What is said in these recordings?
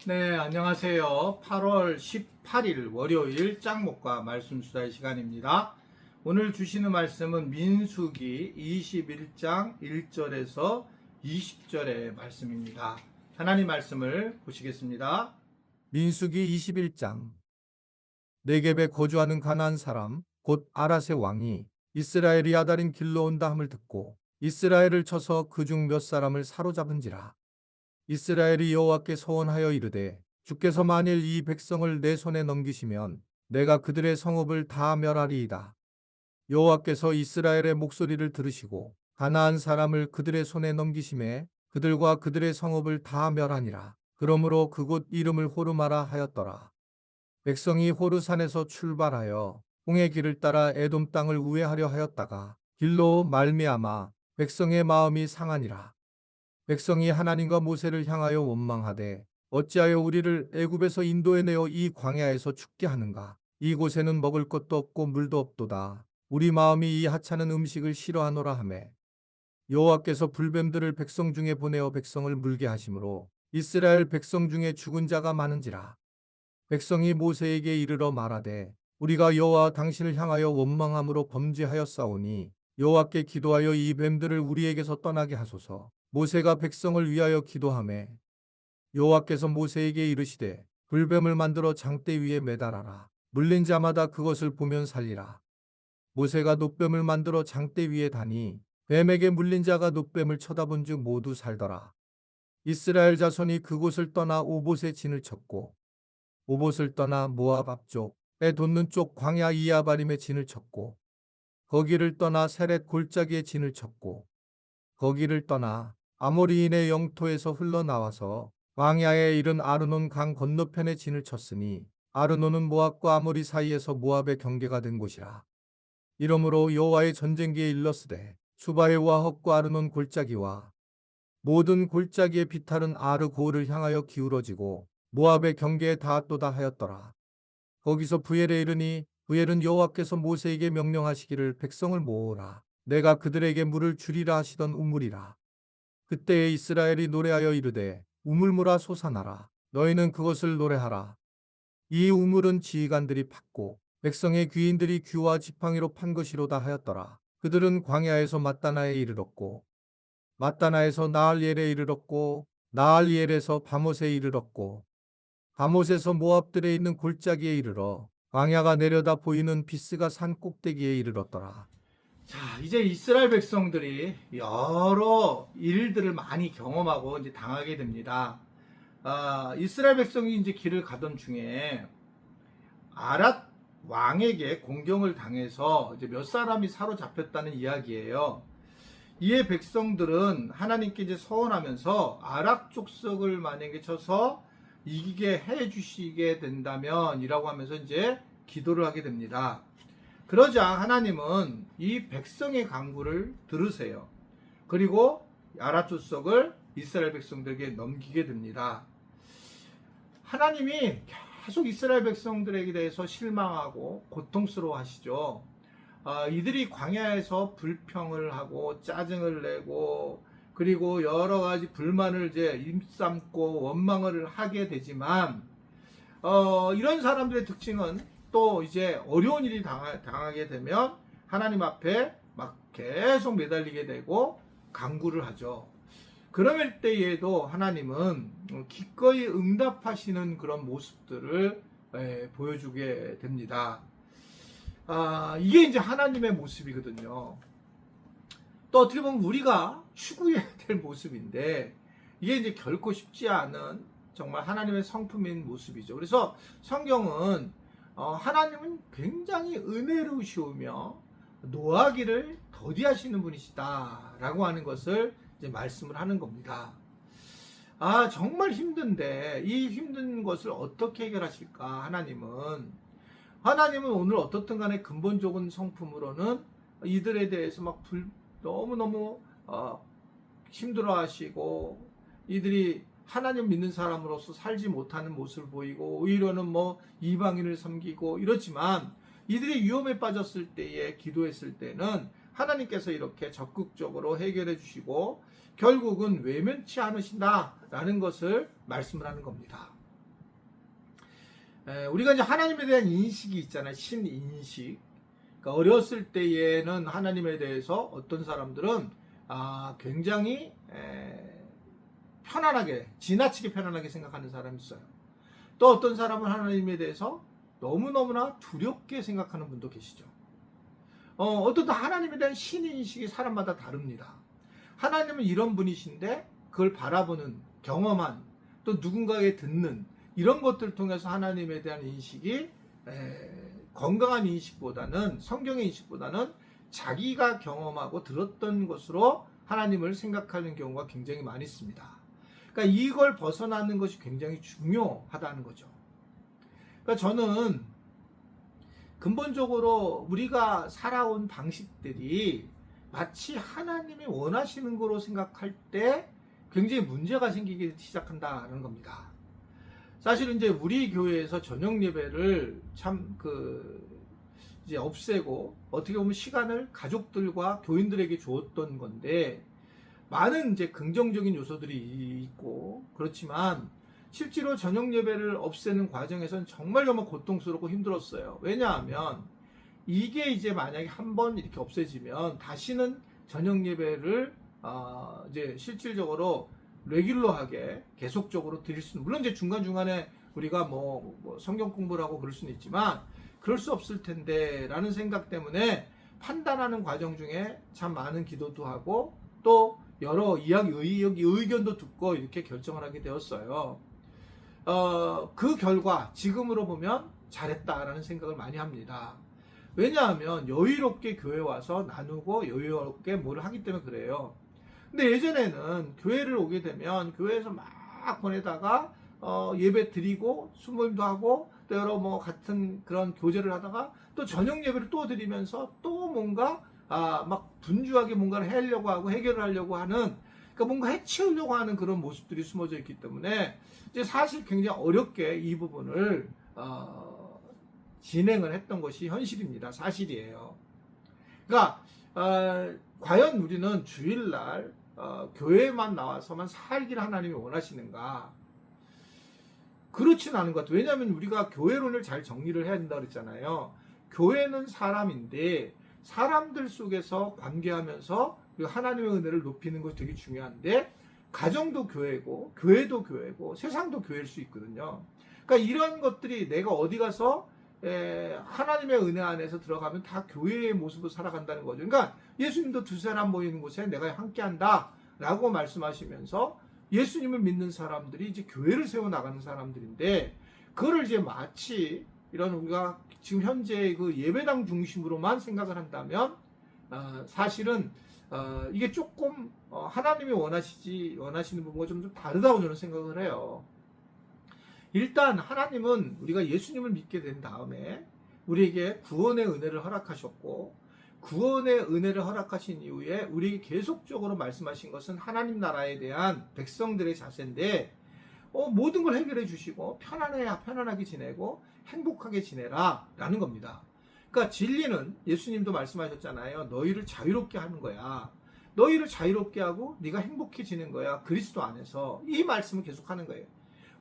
네, 안녕하세요. 8월 18일 월요일 짱목과 말씀 수다의 시간입니다. 오늘 주시는 말씀은 민수기 21장 1절에서 20절의 말씀입니다. 하나님 말씀을 보시겠습니다. 민수기 21장. 네겝에 거주하는 가나안 사람 곧 아랏의 왕이 이스라엘이 아달인 길로 온다 함을 듣고 이스라엘을 쳐서 그중 몇 사람을 사로잡은지라. 이스라엘이 여호와께 서원하여 이르되 주께서 만일 이 백성을 내 손에 넘기시면 내가 그들의 성읍을 다 멸하리이다. 여호와께서 이스라엘의 목소리를 들으시고 가나안 사람을 그들의 손에 넘기심에 그들과 그들의 성읍을 다 멸하니라. 그러므로 그곳 이름을 호르마라 하였더라. 백성이 호르산에서 출발하여 홍해 길을 따라 에돔 땅을 우회하려 하였다가 길로 말미암아 백성의 마음이 상하니라. 백성이 하나님과 모세를 향하여 원망하되 어찌하여 우리를 애굽에서 인도해 내어 이 광야에서 죽게 하는가? 이곳에는 먹을 것도 없고 물도 없도다. 우리 마음이 이 하찮은 음식을 싫어하노라 하매 여호와께서 불뱀들을 백성 중에 보내어 백성을 물게 하심으로 이스라엘 백성 중에 죽은 자가 많은지라. 백성이 모세에게 이르러 말하되 우리가 여호와 당신을 향하여 원망함으로 범죄하였사오니 여호와께 기도하여 이 뱀들을 우리에게서 떠나게 하소서. 모세가 백성을 위하여 기도하매 여호와께서 모세에게 이르시되 불뱀을 만들어 장대 위에 매달아라. 물린 자마다 그것을 보면 살리라. 모세가 놋뱀을 만들어 장대 위에 다니 뱀에게 물린 자가 놋뱀을 쳐다본 즉 모두 살더라. 이스라엘 자손이 그곳을 떠나 오봇에 진을 쳤고 오봇을 떠나 모압 앞쪽에 돋는 쪽 광야 이아바림에 진을 쳤고 거기를 떠나 세렛 골짜기에 진을 쳤고 거기를 떠나 아모리인의 영토에서 흘러나와서 광야에 이른 아르논 강 건너편에 진을 쳤으니 아르논은 모압과 아모리 사이에서 모압의 경계가 된 곳이라. 이러므로 여호와의 전쟁기에 일렀으되 수바에와 헛과 아르논 골짜기와 모든 골짜기의 비탈은 아르 고을을 향하여 기울어지고 모압의 경계에 닿았도다 하였더라. 거기서 부엘에 이르니 부엘은 여호와께서 모세에게 명령하시기를 백성을 모으라. 내가 그들에게 물을 주리라 하시던 우물이라. 그때에 이스라엘이 노래하여 이르되 우물물아 솟아나라. 너희는 그것을 노래하라. 이 우물은 지휘관들이 팠고 백성의 귀인들이 규와 지팡이로 판 것이로다 하였더라. 그들은 광야에서 맞다나에 이르렀고 맞다나에서 나알리엘에 이르렀고 나알리엘에서 바못에 이르렀고 바못에서 모압들에 있는 골짜기에 이르러 광야가 내려다 보이는 비스가 산 꼭대기에 이르렀더라. 자, 이제 이스라엘 백성들이 여러 일들을 많이 경험하고 이제 당하게 됩니다. 이스라엘 백성이 이제 길을 가던 중에 아랏 왕에게 공경을 당해서 이제 몇 사람이 사로잡혔다는 이야기예요. 이에 백성들은 하나님께 이제 서원하면서 아랍 족속을 만약에 쳐서 이기게 해 주시게 된다면 이라고 하면서 이제 기도를 하게 됩니다. 그러자 하나님은 이 백성의 간구를 들으세요. 그리고 아랍 족속을 이스라엘 백성들에게 넘기게 됩니다. 하나님이 계속 이스라엘 백성들에게 대해서 실망하고 고통스러워 하시죠. 이들이 광야에서 불평을 하고 짜증을 내고 그리고 여러 가지 불만을 이제 입삼고 원망을 하게 되지만 이런 사람들의 특징은 또 이제 어려운 일이 당하게 되면 하나님 앞에 막 계속 매달리게 되고 간구를 하죠. 그럴 때에도 하나님은 기꺼이 응답하시는 그런 모습들을 보여주게 됩니다. 이게 이제 하나님의 모습이거든요. 또 어떻게 보면 우리가 추구해야 될 모습인데 이게 이제 결코 쉽지 않은 정말 하나님의 성품인 모습이죠. 그래서 성경은 하나님은 굉장히 은혜로우시오며 노하기를 더디하시는 분이시다라고 하는 것을 이제 말씀을 하는 겁니다. 정말 힘든데 이 힘든 것을 어떻게 해결하실까? 하나님은 오늘 어떻든 간에 근본적인 성품으로는 이들에 대해서 막 너무너무 힘들어 하시고 이들이 하나님 믿는 사람으로서 살지 못하는 모습을 보이고 오히려는 뭐 이방인을 섬기고 이렇지만 이들이 위험에 빠졌을 때에 기도했을 때는 하나님께서 이렇게 적극적으로 해결해 주시고 결국은 외면치 않으신다라는 것을 말씀을 하는 겁니다. 우리가 이제 하나님에 대한 인식이 있잖아요. 신인식. 그러니까 어렸을 때에는 하나님에 대해서 어떤 사람들은 굉장히 편안하게, 지나치게 편안하게 생각하는 사람이 있어요. 또 어떤 사람은 하나님에 대해서 너무너무나 두렵게 생각하는 분도 계시죠. 어떤 하나님에 대한 신인식이 사람마다 다릅니다. 하나님은 이런 분이신데 그걸 바라보는, 경험한, 또 누군가에게 듣는 이런 것들을 통해서 하나님에 대한 인식이 건강한 인식보다는, 성경의 인식보다는 자기가 경험하고 들었던 것으로 하나님을 생각하는 경우가 굉장히 많이 있습니다. 그러니까 이걸 벗어나는 것이 굉장히 중요하다는 거죠. 그러니까 저는 근본적으로 우리가 살아온 방식들이 마치 하나님이 원하시는 거로 생각할 때 굉장히 문제가 생기기 시작한다는 겁니다. 사실은 이제 우리 교회에서 저녁 예배를 이제 없애고 어떻게 보면 시간을 가족들과 교인들에게 주었던 건데, 많은 이제 긍정적인 요소들이 있고 그렇지만 실제로 저녁 예배를 없애는 과정에서는 정말 고통스럽고 힘들었어요. 왜냐하면 이게 이제 만약에 한번 이렇게 없애지면 다시는 저녁 예배를 이제 실질적으로 레귤러하게 계속적으로 드릴 수는, 물론 이제 중간중간에 우리가 뭐 성경 공부를 하고 그럴 수는 있지만 그럴 수 없을 텐데 라는 생각 때문에 판단하는 과정 중에 참 많은 기도도 하고 또 여러 의견도 듣고 이렇게 결정을 하게 되었어요. 그 결과 지금으로 보면 잘했다라는 생각을 많이 합니다. 왜냐하면 여유롭게 교회 와서 나누고 여유롭게 뭘 하기 때문에 그래요. 근데 예전에는 교회를 오게 되면 교회에서 막 보내다가 예배 드리고 수모임도 하고 또 여러 같은 그런 교제를 하다가 또 저녁 예배를 또 드리면서 또 뭔가 막 분주하게 뭔가를 하려고 하고 해결을 하려고 하는, 그러니까 뭔가 해치우려고 하는 그런 모습들이 숨어져 있기 때문에 이제 사실 굉장히 어렵게 이 부분을 진행을 했던 것이 현실입니다. 사실이에요. 그러니까 과연 우리는 주일날 교회만 나와서만 살기를 하나님이 원하시는가? 그렇지는 않은 것 같아요. 왜냐하면 우리가 교회론을 잘 정리를 해야 된다고 그랬잖아요. 교회는 사람인데 사람들 속에서 관계하면서 하나님의 은혜를 높이는 것이 되게 중요한데, 가정도 교회고 교회도 교회고 세상도 교회일 수 있거든요. 그러니까 이런 것들이 내가 어디 가서 하나님의 은혜 안에서 들어가면 다 교회의 모습으로 살아간다는 거죠. 그러니까 예수님도 두 사람 모이는 곳에 내가 함께한다 라고 말씀하시면서 예수님을 믿는 사람들이 이제 교회를 세워나가는 사람들인데, 그거를 이제 마치 이런 우리가 지금 현재 그 예배당 중심으로만 생각을 한다면 사실은 이게 조금 하나님이 원하시는 부분과 좀 다르다고 저는 생각을 해요. 일단 하나님은 우리가 예수님을 믿게 된 다음에 우리에게 구원의 은혜를 허락하셨고, 구원의 은혜를 허락하신 이후에 우리에게 계속적으로 말씀하신 것은 하나님 나라에 대한 백성들의 자세인데, 모든 걸 해결해 주시고 편안하게 지내고 행복하게 지내라 라는 겁니다. 그러니까 진리는 예수님도 말씀하셨잖아요. 너희를 자유롭게 하는 거야. 너희를 자유롭게 하고 네가 행복해지는 거야. 그리스도 안에서. 이 말씀을 계속 하는 거예요.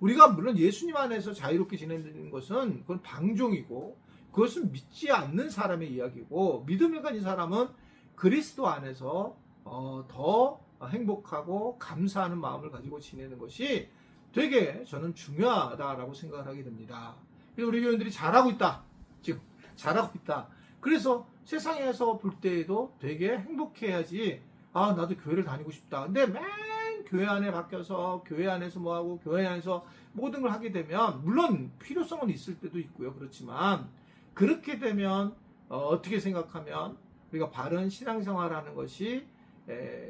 우리가 물론 예수님 안에서 자유롭게 지내는 것은 그건 방종이고, 그것은 믿지 않는 사람의 이야기고, 믿음을 가진 사람은 그리스도 안에서 더 행복하고 감사하는 마음을 가지고 지내는 것이 되게 저는 중요하다라고 생각을 하게 됩니다. 그래서 우리 교인들이 잘하고 있다. 지금 잘하고 있다. 그래서 세상에서 볼 때에도 되게 행복해야지, 나도 교회를 다니고 싶다. 근데 맨 교회 안에 바뀌어서 교회 안에서 뭐하고 교회 안에서 모든 걸 하게 되면, 물론 필요성은 있을 때도 있고요. 그렇지만 그렇게 되면 어떻게 생각하면 우리가 바른 신앙생활하는 것이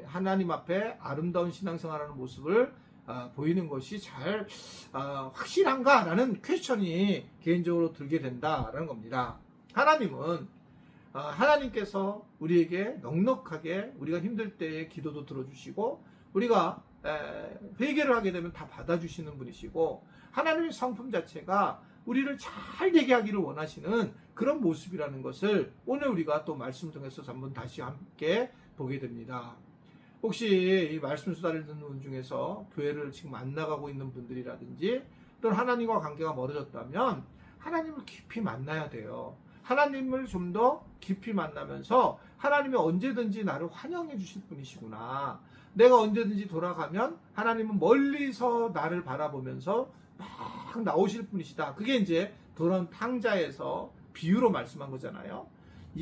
하나님 앞에 아름다운 신앙생활하는 모습을 보이는 것이 잘 확실한가라는 퀘스천이 개인적으로 들게 된다라는 겁니다. 하나님은 하나님께서 우리에게 넉넉하게 우리가 힘들 때의 기도도 들어주시고, 우리가 회개를 하게 되면 다 받아주시는 분이시고, 하나님의 성품 자체가 우리를 잘 되게 하기를 원하시는 그런 모습이라는 것을 오늘 우리가 또 말씀 통해서 한번 다시 함께 보게 됩니다. 혹시 이 말씀 수다를 듣는 분 중에서 교회를 지금 안 나가고 있는 분들이라든지 또는 하나님과 관계가 멀어졌다면 하나님을 깊이 만나야 돼요. 하나님을 좀 더 깊이 만나면서 하나님이 언제든지 나를 환영해 주실 분이시구나. 내가 언제든지 돌아가면 하나님은 멀리서 나를 바라보면서 막 나오실 분이시다. 그게 이제 도런 탕자에서 비유로 말씀한 거잖아요.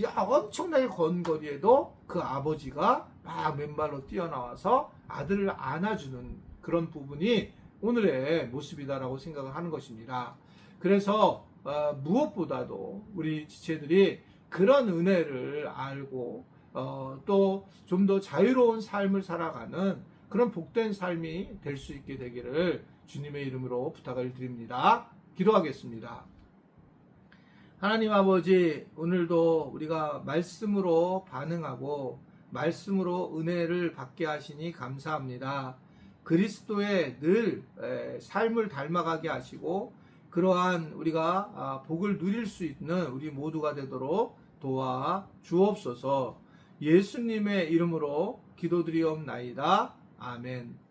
야, 엄청나게 먼 거리에도 그 아버지가 막 맨발로 뛰어나와서 아들을 안아주는 그런 부분이 오늘의 모습이다라고 생각을 하는 것입니다. 그래서 무엇보다도 우리 지체들이 그런 은혜를 알고 또 좀 더 자유로운 삶을 살아가는 그런 복된 삶이 될 수 있게 되기를 주님의 이름으로 부탁을 드립니다. 기도하겠습니다. 하나님 아버지, 오늘도 우리가 말씀으로 반응하고 말씀으로 은혜를 받게 하시니 감사합니다. 그리스도의 늘 삶을 닮아가게 하시고 그러한 우리가 복을 누릴 수 있는 우리 모두가 되도록 도와 주옵소서. 예수님의 이름으로 기도드리옵나이다. 아멘.